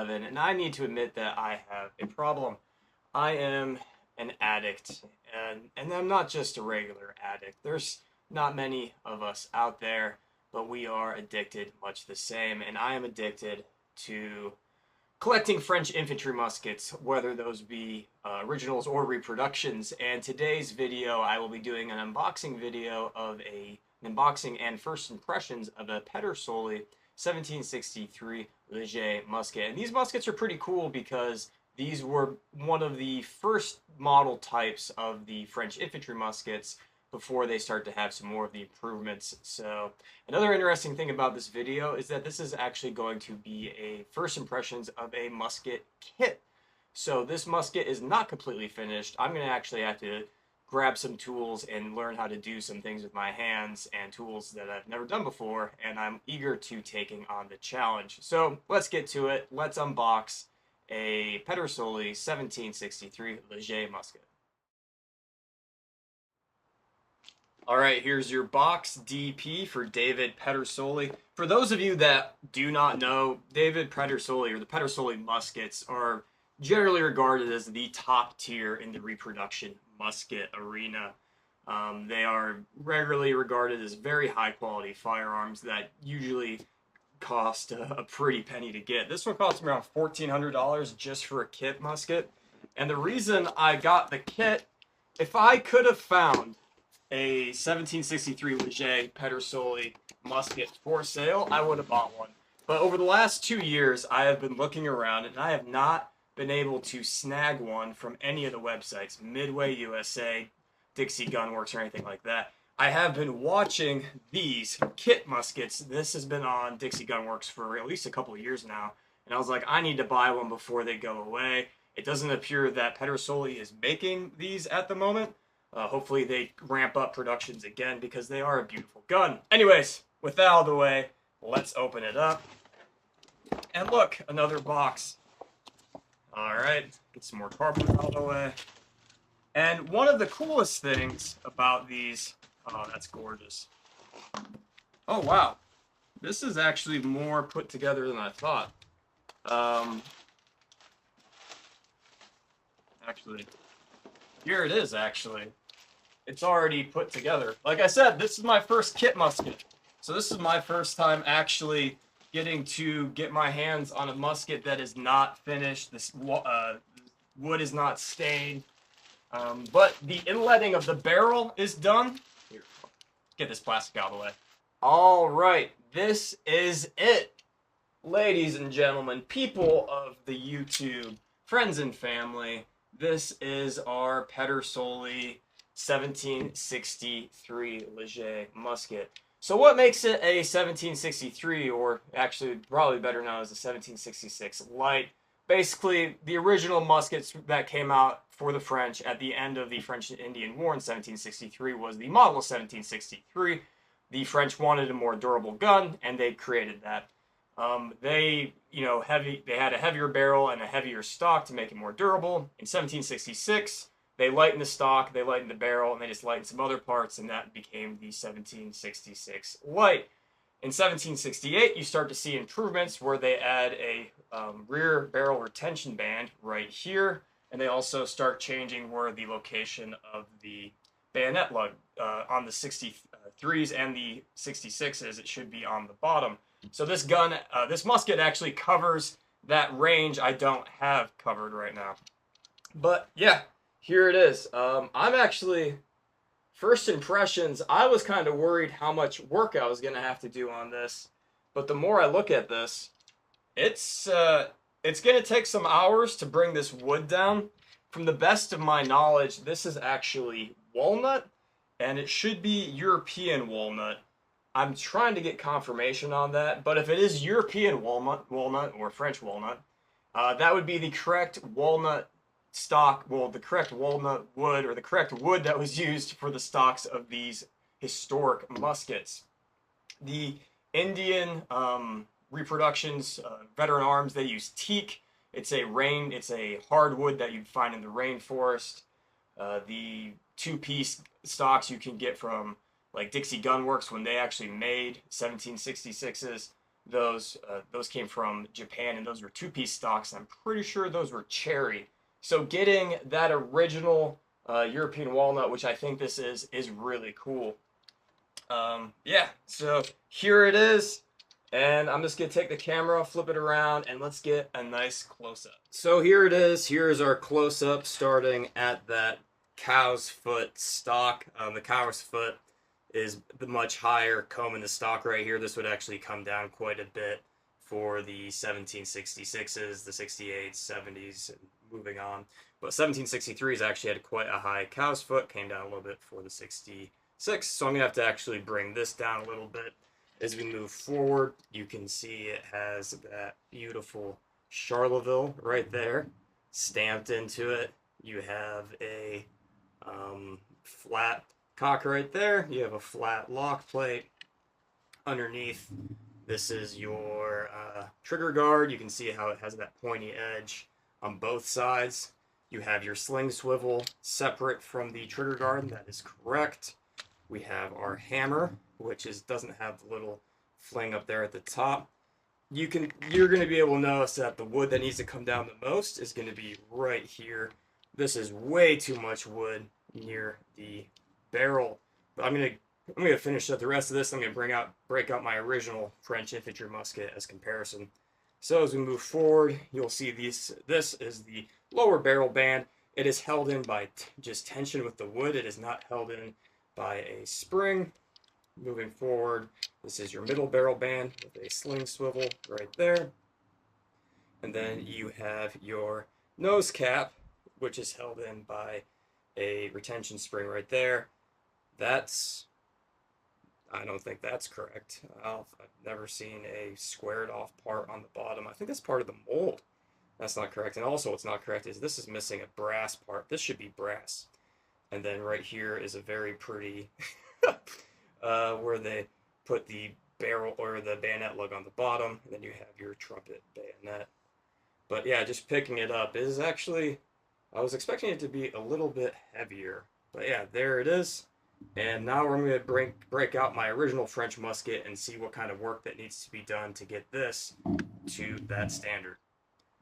11, and I need to admit that I have a problem. I am an addict, and I'm not just a regular addict. There's not many of us out there, but we are addicted much the same, and I am addicted to collecting French infantry muskets, whether those be originals or reproductions. And today's video, I will be doing an unboxing video of an unboxing and first impressions of a Pedersoli 1763 Léger musket. And these muskets are pretty cool because these were one of the first model types of the French infantry muskets before they start to have some more of the improvements. So another interesting thing about this video is that this is actually going to be a first impressions of a musket kit. So this musket is not completely finished. I'm going to actually have to grab some tools and learn how to do some things with my hands and tools that I've never done before, and I'm eager to taking on the challenge. So let's get to it. Let's unbox a Pedersoli 1763 Léger musket. All right, here's your box DP for David Pedersoli. For those of you that do not know, David Pedersoli, or the Pedersoli muskets, are generally regarded as the top tier in the reproduction musket arena. They are regularly regarded as very high quality firearms that usually cost a pretty penny to get. This one cost me around $1,400 just for a kit musket. And the reason I got the kit, if I could have found a 1763 Léger Pedersoli musket for sale, I would have bought one. But over the last 2 years, I have been looking around and I have not been able to snag one from any of the websites, Midway USA, Dixie Gunworks, or anything like that. I have been watching these kit muskets. This has been on Dixie Gunworks for at least a couple of years now. And I was like, I need to buy one before they go away. It doesn't appear that Pedersoli is making these at the moment. Hopefully they ramp up productions again because they are a beautiful gun. Anyways, with that out of the way, let's open it up. And look, another box. All right, get some more cardboard out of the way. And one of the coolest things about these, oh, that's gorgeous. Oh, wow. This is actually more put together than I thought. Actually, here it is, actually. It's already put together. Like I said, this is my first kit musket. So this is my first time actually getting to get my hands on a musket that is not finished. This wood is not stained. But the inletting of the barrel is done. Here, get this plastic out of the way. All right, this is it. Ladies and gentlemen, people of the YouTube, friends and family, this is our Pedersoli 1763 Léger musket. So what makes it a 1763, or actually probably better known as a 1766 light? Basically, the original muskets that came out for the French at the end of the French and Indian War in 1763 was the model 1763. The French wanted a more durable gun, and they created that. They had a heavier barrel and a heavier stock to make it more durable. In 1766, they lightened the stock, they lightened the barrel, and they just lightened some other parts, and that became the 1766 light. In 1768, you start to see improvements where they add a rear barrel retention band right here, and they also start changing where the location of the bayonet lug on the 63s and the 66s, it should be on the bottom. So this gun, this musket actually covers that range I don't have covered right now. But yeah, here it is. I'm actually, first impressions, I was kind of worried how much work I was going to have to do on this. But the more I look at this, it's going to take some hours to bring this wood down. From the best of my knowledge, this is actually walnut, and it should be European walnut. I'm trying to get confirmation on that, but if it is European walnut or French walnut, that would be the correct walnut stock, well, the correct walnut wood, or the correct wood that was used for the stocks of these historic muskets. The Indian reproductions, veteran arms, they use teak. It's a hardwood that you'd find in the rainforest. The two-piece stocks you can get from like Dixie Gunworks when they actually made 1766s. those came from Japan, and those were two-piece stocks. And I'm pretty sure those were cherry. So getting that original European walnut, which I think this is really cool. Yeah, so here it is. And I'm just going to take the camera, flip it around, and let's get a nice close-up. So here it is. Here's our close-up starting at that cow's foot stock. The cow's foot is the much higher comb in the stock right here. This would actually come down quite a bit for the 1766s, the 68s, 70s, and moving on. But 1763s actually had quite a high cow's foot, came down a little bit for the 66. So I'm going to have to actually bring this down a little bit. As we move forward, you can see it has that beautiful Charleville right there stamped into it. You have a flat cock right there. You have a flat lock plate underneath. This is your trigger guard. You can see how it has that pointy edge on both sides. You have your sling swivel separate from the trigger guard. That is correct. We have our hammer, which doesn't have the little fling up there at the top. You're going to be able to notice that the wood that needs to come down the most is going to be right here. This is way too much wood near the barrel. But I'm going to finish up the rest of this. I'm going to break out my original French infantry musket as comparison. So as we move forward, you'll see this is the lower barrel band. It is held in by just tension with the wood. It is not held in by a spring. Moving forward, this is your middle barrel band with a sling swivel right there. And then you have your nose cap, which is held in by a retention spring right there. I don't think that's correct. I've never seen a squared off part on the bottom. I think that's part of the mold. That's not correct. And also what's not correct is this is missing a brass part. This should be brass. And then right here is a very pretty where they put the barrel or the bayonet lug on the bottom, and then you have your trumpet bayonet. But yeah, just picking it up is actually, I was expecting it to be a little bit heavier. But yeah, there it is. And now we're going to break out my original French musket and see what kind of work that needs to be done to get this to that standard.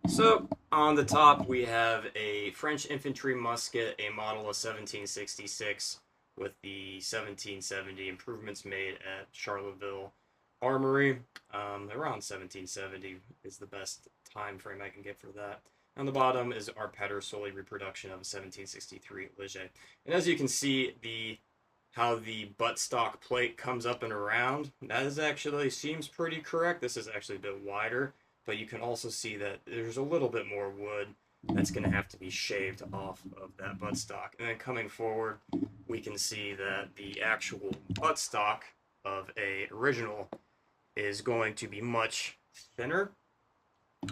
So on the top we have a French infantry musket, a model of 1766 with the 1770 improvements made at Charleville Armory. Around 1770 is the best time frame I can get for that. On the bottom is our Pedersoli reproduction of a 1763 Léger. And as you can see, how the buttstock plate comes up and around, that actually seems pretty correct. This is actually a bit wider, but you can also see that there's a little bit more wood that's going to have to be shaved off of that buttstock. And then coming forward, we can see that the actual buttstock of a original is going to be much thinner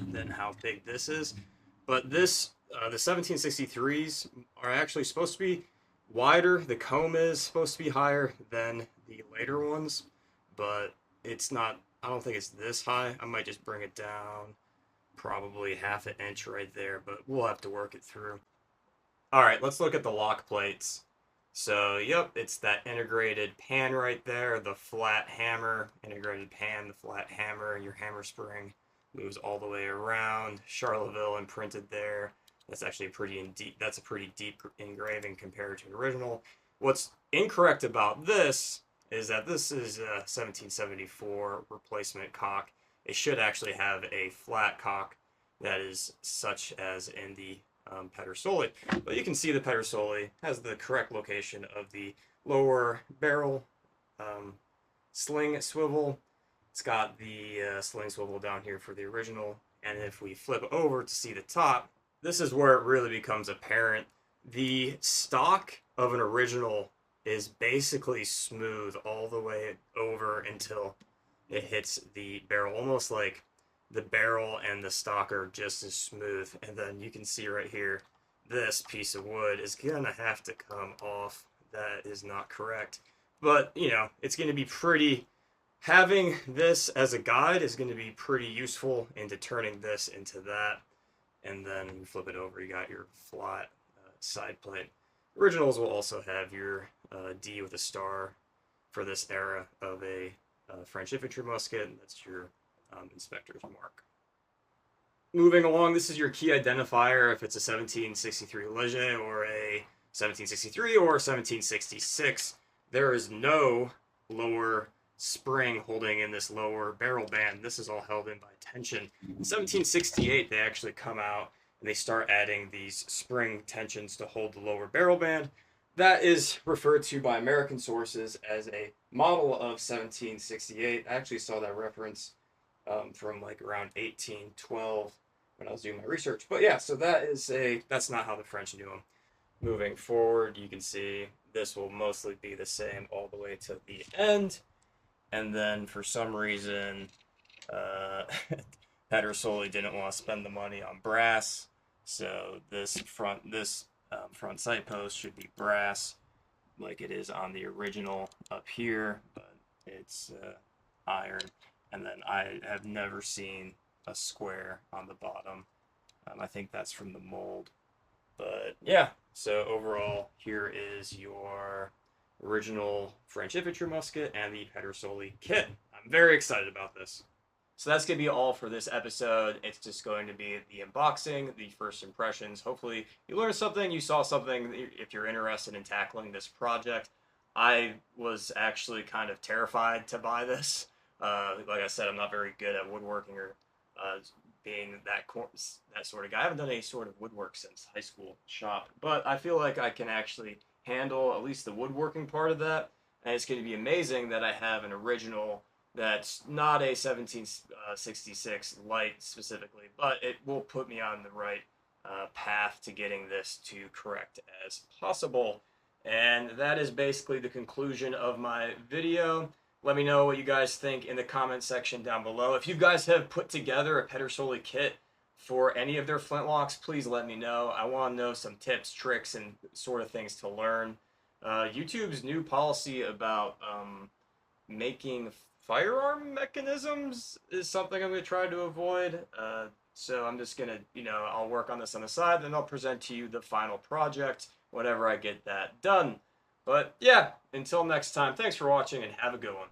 than how big this is. But this, the 1763s are actually supposed to be wider. The comb is supposed to be higher than the later ones, but it's not, I don't think it's this high. I might just bring it down probably half an inch right there, but we'll have to work it through. All right, let's look at the lock plates. So, yep, it's that integrated pan right there, the flat hammer, integrated pan, the flat hammer, and your hammer spring moves all the way around. Charleville imprinted there. That's actually a pretty deep engraving compared to the original. What's incorrect about this is that this is a 1774 replacement cock. It should actually have a flat cock that is such as in the Pedersoli. But you can see the Pedersoli has the correct location of the lower barrel sling swivel. It's got the sling swivel down here for the original. And if we flip over to see the top, this is where it really becomes apparent. The stock of an original is basically smooth all the way over until it hits the barrel, almost like the barrel and the stock are just as smooth. And then you can see right here, this piece of wood is gonna have to come off. That is not correct. But, you know, it's gonna be pretty, having this as a guide is gonna be pretty useful into turning this into that. And then when you flip it over, you got your flat side plate. Originals will also have your D with a star for this era of a French infantry musket. That's your inspector's mark. Moving along, this is your key identifier if it's a 1763 Léger or a 1763 or 1766. There is no lower spring holding in this lower barrel band. This is all held in by tension. In 1768, they actually come out and they start adding these spring tensions to hold the lower barrel band. That is referred to by American sources as a model of 1768. I actually saw that reference from like around 1812 when I was doing my research. But yeah, so that's not how the French knew them. Moving forward, you can see this will mostly be the same all the way to the end. And then for some reason, Pedersoli didn't want to spend the money on brass. So this front sight post should be brass like it is on the original up here, but it's iron. And then I have never seen a square on the bottom. I think that's from the mold. But yeah, so overall, here is your original French infantry musket and the Pedersoli kit. I'm very excited about this. So that's going to be all for this episode. It's just going to be the unboxing, the first impressions. Hopefully you learned something, you saw something if you're interested in tackling this project. I was actually kind of terrified to buy this. Like I said, I'm not very good at woodworking or being that sort of guy. I haven't done any sort of woodwork since high school shop, but I feel like I can actually handle at least the woodworking part of that. And it's going to be amazing that I have an original that's not a 1766 light specifically, but it will put me on the right path to getting this to correct as possible. And that is basically the conclusion of my video. Let me know what you guys think in the comment section down below. If you guys have put together a Pedersoli kit for any of their flintlocks, please let me know. I want to know some tips, tricks, and sort of things to learn. YouTube's new policy about making firearm mechanisms is something I'm going to try to avoid. So I'm just going to, I'll work on this on the side, then I'll present to you the final project whenever I get that done. But yeah, until next time, thanks for watching and have a good one.